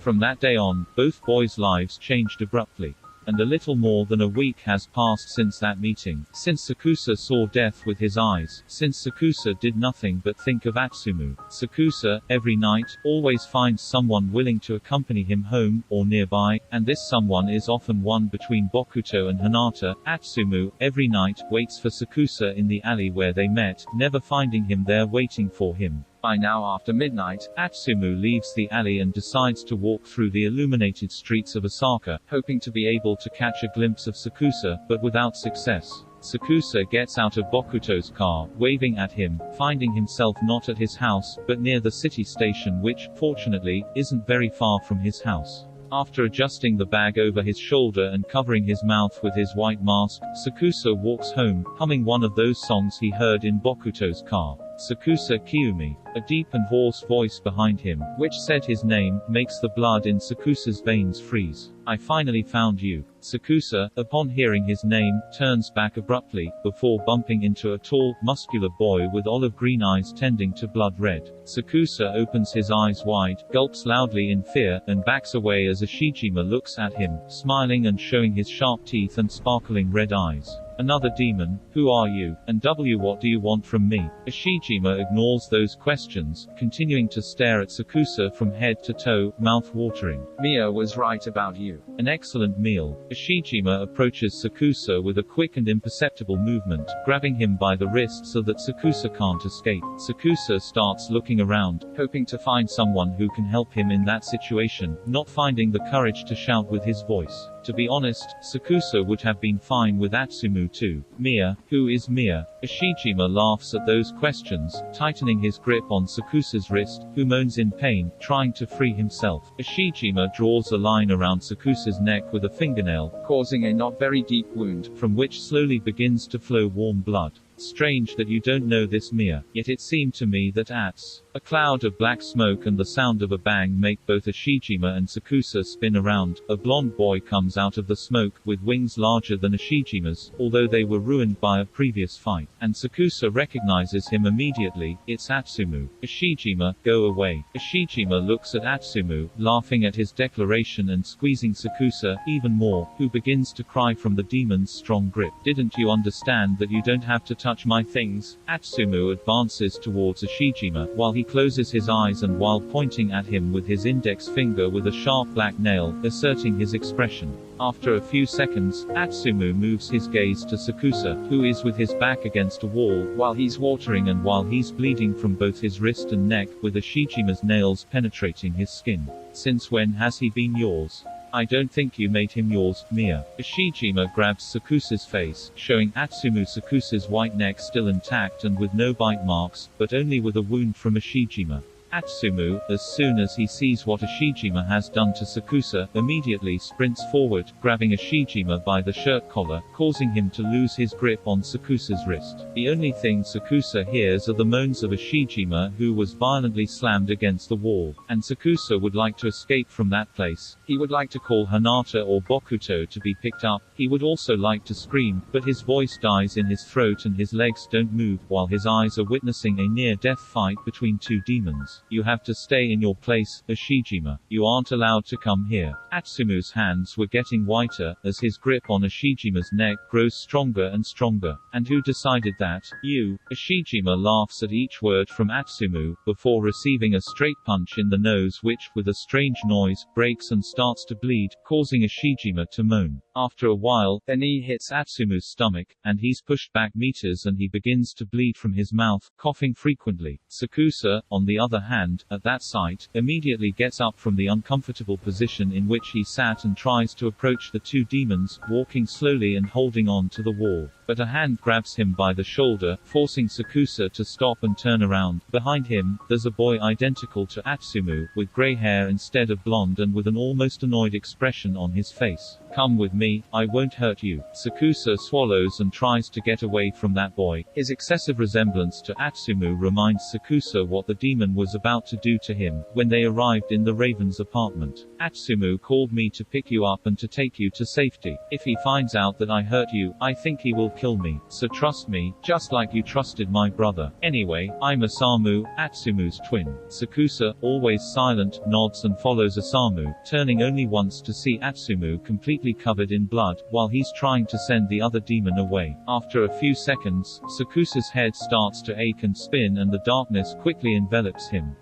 From that day on, both boys' lives changed abruptly. And a little more than a week has passed since that meeting, since Sakusa saw death with his eyes, since Sakusa did nothing but think of Atsumu. Sakusa, every night, always finds someone willing to accompany him home, or nearby, and this someone is often one between Bokuto and Hinata. Atsumu, every night, waits for Sakusa in the alley where they met, never finding him there waiting for him. By now after midnight, Atsumu leaves the alley and decides to walk through the illuminated streets of Osaka, hoping to be able to catch a glimpse of Sakusa, but without success. Sakusa gets out of Bokuto's car, waving at him, finding himself not at his house, but near the city station which, fortunately, isn't very far from his house. After adjusting the bag over his shoulder and covering his mouth with his white mask, Sakusa walks home, humming one of those songs he heard in Bokuto's car. Sakusa Kiyomi. A deep and hoarse voice behind him, which said his name, makes the blood in Sakusa's veins freeze. I finally found you. Sakusa, upon hearing his name, turns back abruptly, before bumping into a tall, muscular boy with olive green eyes tending to blood red. Sakusa opens his eyes wide, gulps loudly in fear, and backs away as Ashijima looks at him, smiling and showing his sharp teeth and sparkling red eyes. Another demon? Who are you? And what do you want from me? Ashijima ignores those questions, continuing to stare at Sakusa from head to toe, mouth watering. Miya was right about you. An excellent meal. Ashijima approaches Sakusa with a quick and imperceptible movement, grabbing him by the wrist so that Sakusa can't escape. Sakusa starts looking around, hoping to find someone who can help him in that situation, not finding the courage to shout with his voice. To be honest, Sakusa would have been fine with Atsumu too. Miya? Who is Miya? Ashijima laughs at those questions, tightening his grip on Sakusa's wrist, who moans in pain, trying to free himself. Ashijima draws a line around Sakusa's neck with a fingernail, causing a not very deep wound, from which slowly begins to flow warm blood. Strange that you don't know this, Miya. Yet it seemed to me that a cloud of black smoke and the sound of a bang make both Ashijima and Sakusa spin around. A blonde boy comes out of the smoke, with wings larger than Ashijima's, although they were ruined by a previous fight. And Sakusa recognizes him immediately. It's Atsumu. Ashijima, go away. Ashijima looks at Atsumu, laughing at his declaration and squeezing Sakusa, even more, who begins to cry from the demon's strong grip. Didn't you understand that you don't have to touch my things? Atsumu advances towards Ashijima, while he closes his eyes and while pointing at him with his index finger with a sharp black nail, asserting his expression. After a few seconds, Atsumu moves his gaze to Sakusa, who is with his back against a wall, while he's watering and while he's bleeding from both his wrist and neck, with Ashijima's nails penetrating his skin. Since when has he been yours? I don't think you made him yours, Miya. Ashijima grabs Sakusa's face, showing Atsumu Sakusa's white neck still intact and with no bite marks, but only with a wound from Ashijima. Atsumu, as soon as he sees what Ashijima has done to Sakusa, immediately sprints forward, grabbing Ashijima by the shirt collar, causing him to lose his grip on Sakusa's wrist. The only thing Sakusa hears are the moans of Ashijima, who was violently slammed against the wall. And Sakusa would like to escape from that place. He would like to call Hinata or Bokuto to be picked up. He would also like to scream, but his voice dies in his throat and his legs don't move, while his eyes are witnessing a near-death fight between two demons. You have to stay in your place, Ashijima. You aren't allowed to come here. Atsumu's hands were getting whiter, as his grip on Ashijima's neck grows stronger and stronger. And who decided that? You. Ashijima laughs at each word from Atsumu, before receiving a straight punch in the nose which, with a strange noise, breaks and starts to bleed, causing Ashijima to moan. After a while, a knee hits Atsumu's stomach, and he's pushed back meters and he begins to bleed from his mouth, coughing frequently. Sakusa, on the other hand, at that sight, immediately gets up from the uncomfortable position in which he sat and tries to approach the two demons, walking slowly and holding on to the wall. But a hand grabs him by the shoulder, forcing Sakusa to stop and turn around. Behind him, there's a boy identical to Atsumu, with grey hair instead of blonde and with an almost annoyed expression on his face. Come with me, I won't hurt you. Sakusa swallows and tries to get away from that boy. His excessive resemblance to Atsumu reminds Sakusa what the demon was about to do to him, when they arrived in the Raven's apartment. Atsumu called me to pick you up and to take you to safety. If he finds out that I hurt you, I think he will kill me, so trust me, just like you trusted my brother. Anyway, I'm Osamu, Atsumu's twin. Sakusa, always silent, nods and follows Osamu, turning only once to see Atsumu completely covered in blood, while he's trying to send the other demon away. After a few seconds, Sakusa's head starts to ache and spin and the darkness quickly envelops him.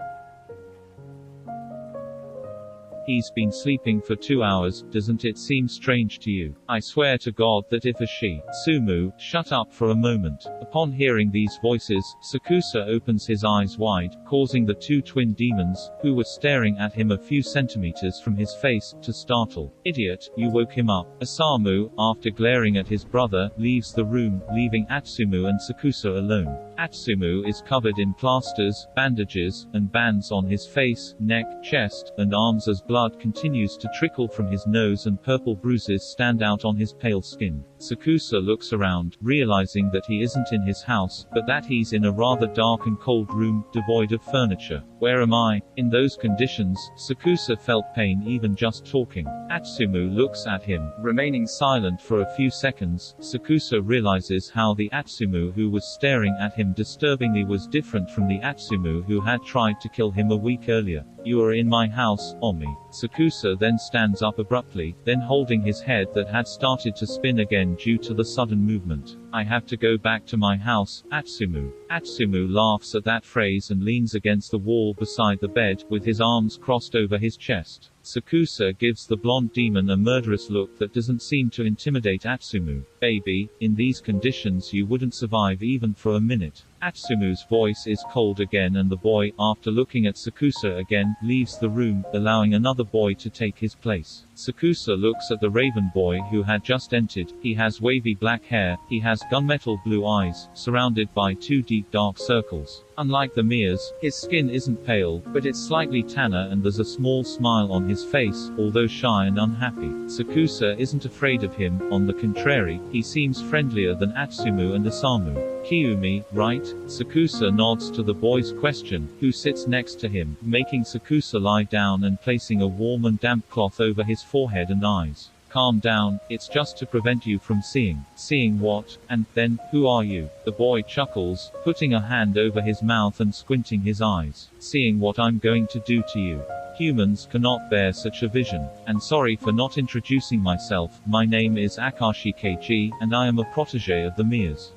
He's been sleeping for 2 hours, doesn't it seem strange to you? I swear to God that if a she, Sumu, shut up for a moment. Upon hearing these voices, Sakusa opens his eyes wide, causing the two twin demons, who were staring at him a few centimeters from his face, to startle. Idiot, you woke him up. Osamu, after glaring at his brother, leaves the room, leaving Atsumu and Sakusa alone. Atsumu is covered in plasters, bandages, and bands on his face, neck, chest, and arms as blood continues to trickle from his nose and purple bruises stand out on his pale skin. Sakusa looks around, realizing that he isn't in his house, but that he's in a rather dark and cold room, devoid of furniture. Where am I? In those conditions, Sakusa felt pain even just talking. Atsumu looks at him, remaining silent for a few seconds. Sakusa realizes how the Atsumu who was staring at him disturbingly was different from the Atsumu who had tried to kill him a week earlier. You are in my house, Omi. Sakusa then stands up abruptly, then holding his head that had started to spin again due to the sudden movement. I have to go back to my house, Atsumu. Atsumu laughs at that phrase and leans against the wall beside the bed, with his arms crossed over his chest. Sakusa gives the blonde demon a murderous look that doesn't seem to intimidate Atsumu. Baby, in these conditions you wouldn't survive even for a minute. Atsumu's voice is cold again and the boy, after looking at Sakusa again, leaves the room, allowing another boy to take his place. Sakusa looks at the raven boy who had just entered. He has wavy black hair, he has gunmetal blue eyes, surrounded by two deep dark circles. Unlike the Miya's, his skin isn't pale, but it's slightly tanner and there's a small smile on his face, although shy and unhappy. Sakusa isn't afraid of him, on the contrary, he seems friendlier than Atsumu and Osamu. Kiyomi, right? Sakusa nods to the boy's question, who sits next to him, making Sakusa lie down and placing a warm and damp cloth over his forehead and eyes. Calm down, it's just to prevent you from seeing. Seeing what? And then, who are you? The boy chuckles, putting a hand over his mouth and squinting his eyes. Seeing what I'm going to do to you. Humans cannot bear such a vision. And sorry for not introducing myself, my name is Akashi Keiji, and I am a protege of the Miya's.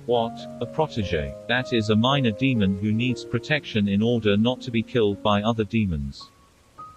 What? A protege? That is a minor demon who needs protection in order not to be killed by other demons.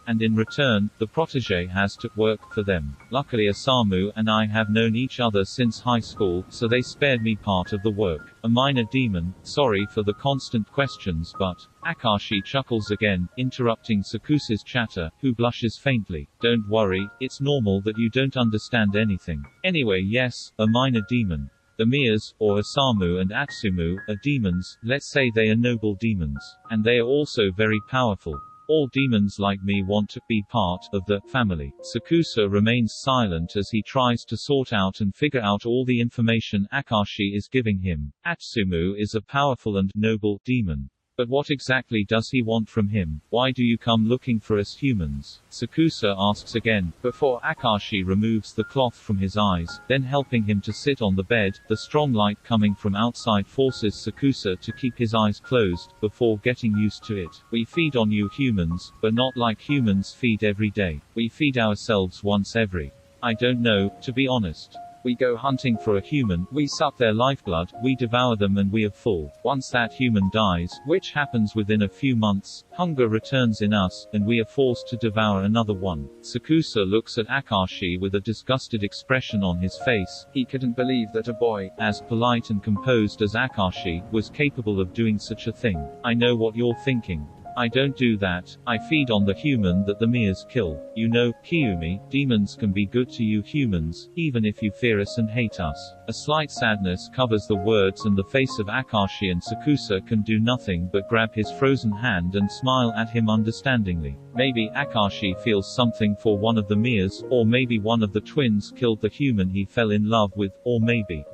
And in return, the protege has to work for them. Luckily Osamu and I have known each other since high school, so they spared me part of the work. A minor demon, sorry for the constant questions but... Akashi chuckles again, interrupting Sakusa's chatter, who blushes faintly. Don't worry, it's normal that you don't understand anything. Anyway yes, a minor demon. The Miya's, or Osamu and Atsumu, are demons, let's say they are noble demons. And they are also very powerful. All demons like me want to be part of the family. Sakusa remains silent as he tries to sort out and figure out all the information Akashi is giving him. Atsumu is a powerful and noble demon. But what exactly does he want from him? Why do you come looking for us humans? Sakusa asks again, before Akashi removes the cloth from his eyes, then helping him to sit on the bed. The strong light coming from outside forces Sakusa to keep his eyes closed, before getting used to it. We feed on you humans, but not like humans feed every day. We feed ourselves once every... I don't know, to be honest. We go hunting for a human, we suck their lifeblood, we devour them and we are full. Once that human dies, which happens within a few months, hunger returns in us, and we are forced to devour another one. Sakusa looks at Akashi with a disgusted expression on his face. He couldn't believe that a boy, as polite and composed as Akashi, was capable of doing such a thing. I know what you're thinking. I don't do that, I feed on the human that the Miyas kill. You know, Kiyumi, demons can be good to you humans, even if you fear us and hate us. A slight sadness covers the words and the face of Akashi, and Sakusa can do nothing but grab his frozen hand and smile at him understandingly. Maybe Akashi feels something for one of the Miyas, or maybe one of the twins killed the human he fell in love with, or maybe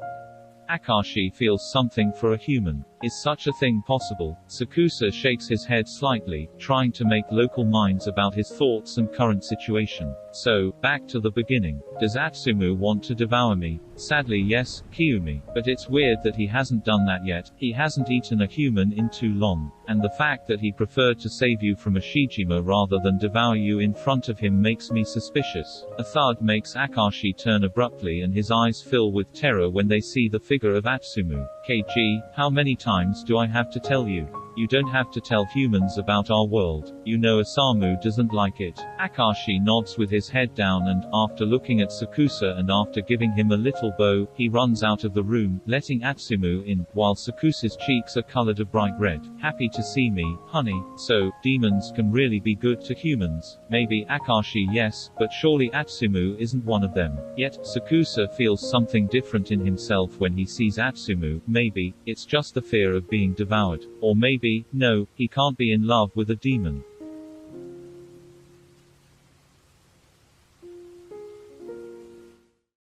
Akashi feels something for a human. Is such a thing possible? Sakusa shakes his head slightly, trying to make local minds about his thoughts and current situation. So, back to the beginning. Does Atsumu want to devour me? Sadly yes, Kiyumi. But it's weird that he hasn't done that yet. He hasn't eaten a human in too long. And the fact that he preferred to save you from a Shijima rather than devour you in front of him makes me suspicious. A thud makes Akashi turn abruptly and his eyes fill with terror when they see the figure of Atsumu. KG, how many times do I have to tell you? You don't have to tell humans about our world. You know Osamu doesn't like it. Akashi nods with his head down and, after looking at Sakusa and after giving him a little bow, he runs out of the room, letting Atsumu in, while Sakusa's cheeks are colored a bright red. Happy to see me, honey. So, demons can really be good to humans. Maybe Akashi yes, but surely Atsumu isn't one of them. Yet, Sakusa feels something different in himself when he sees Atsumu. Maybe it's just the fear of being devoured. Or maybe, no, he can't be in love with a demon.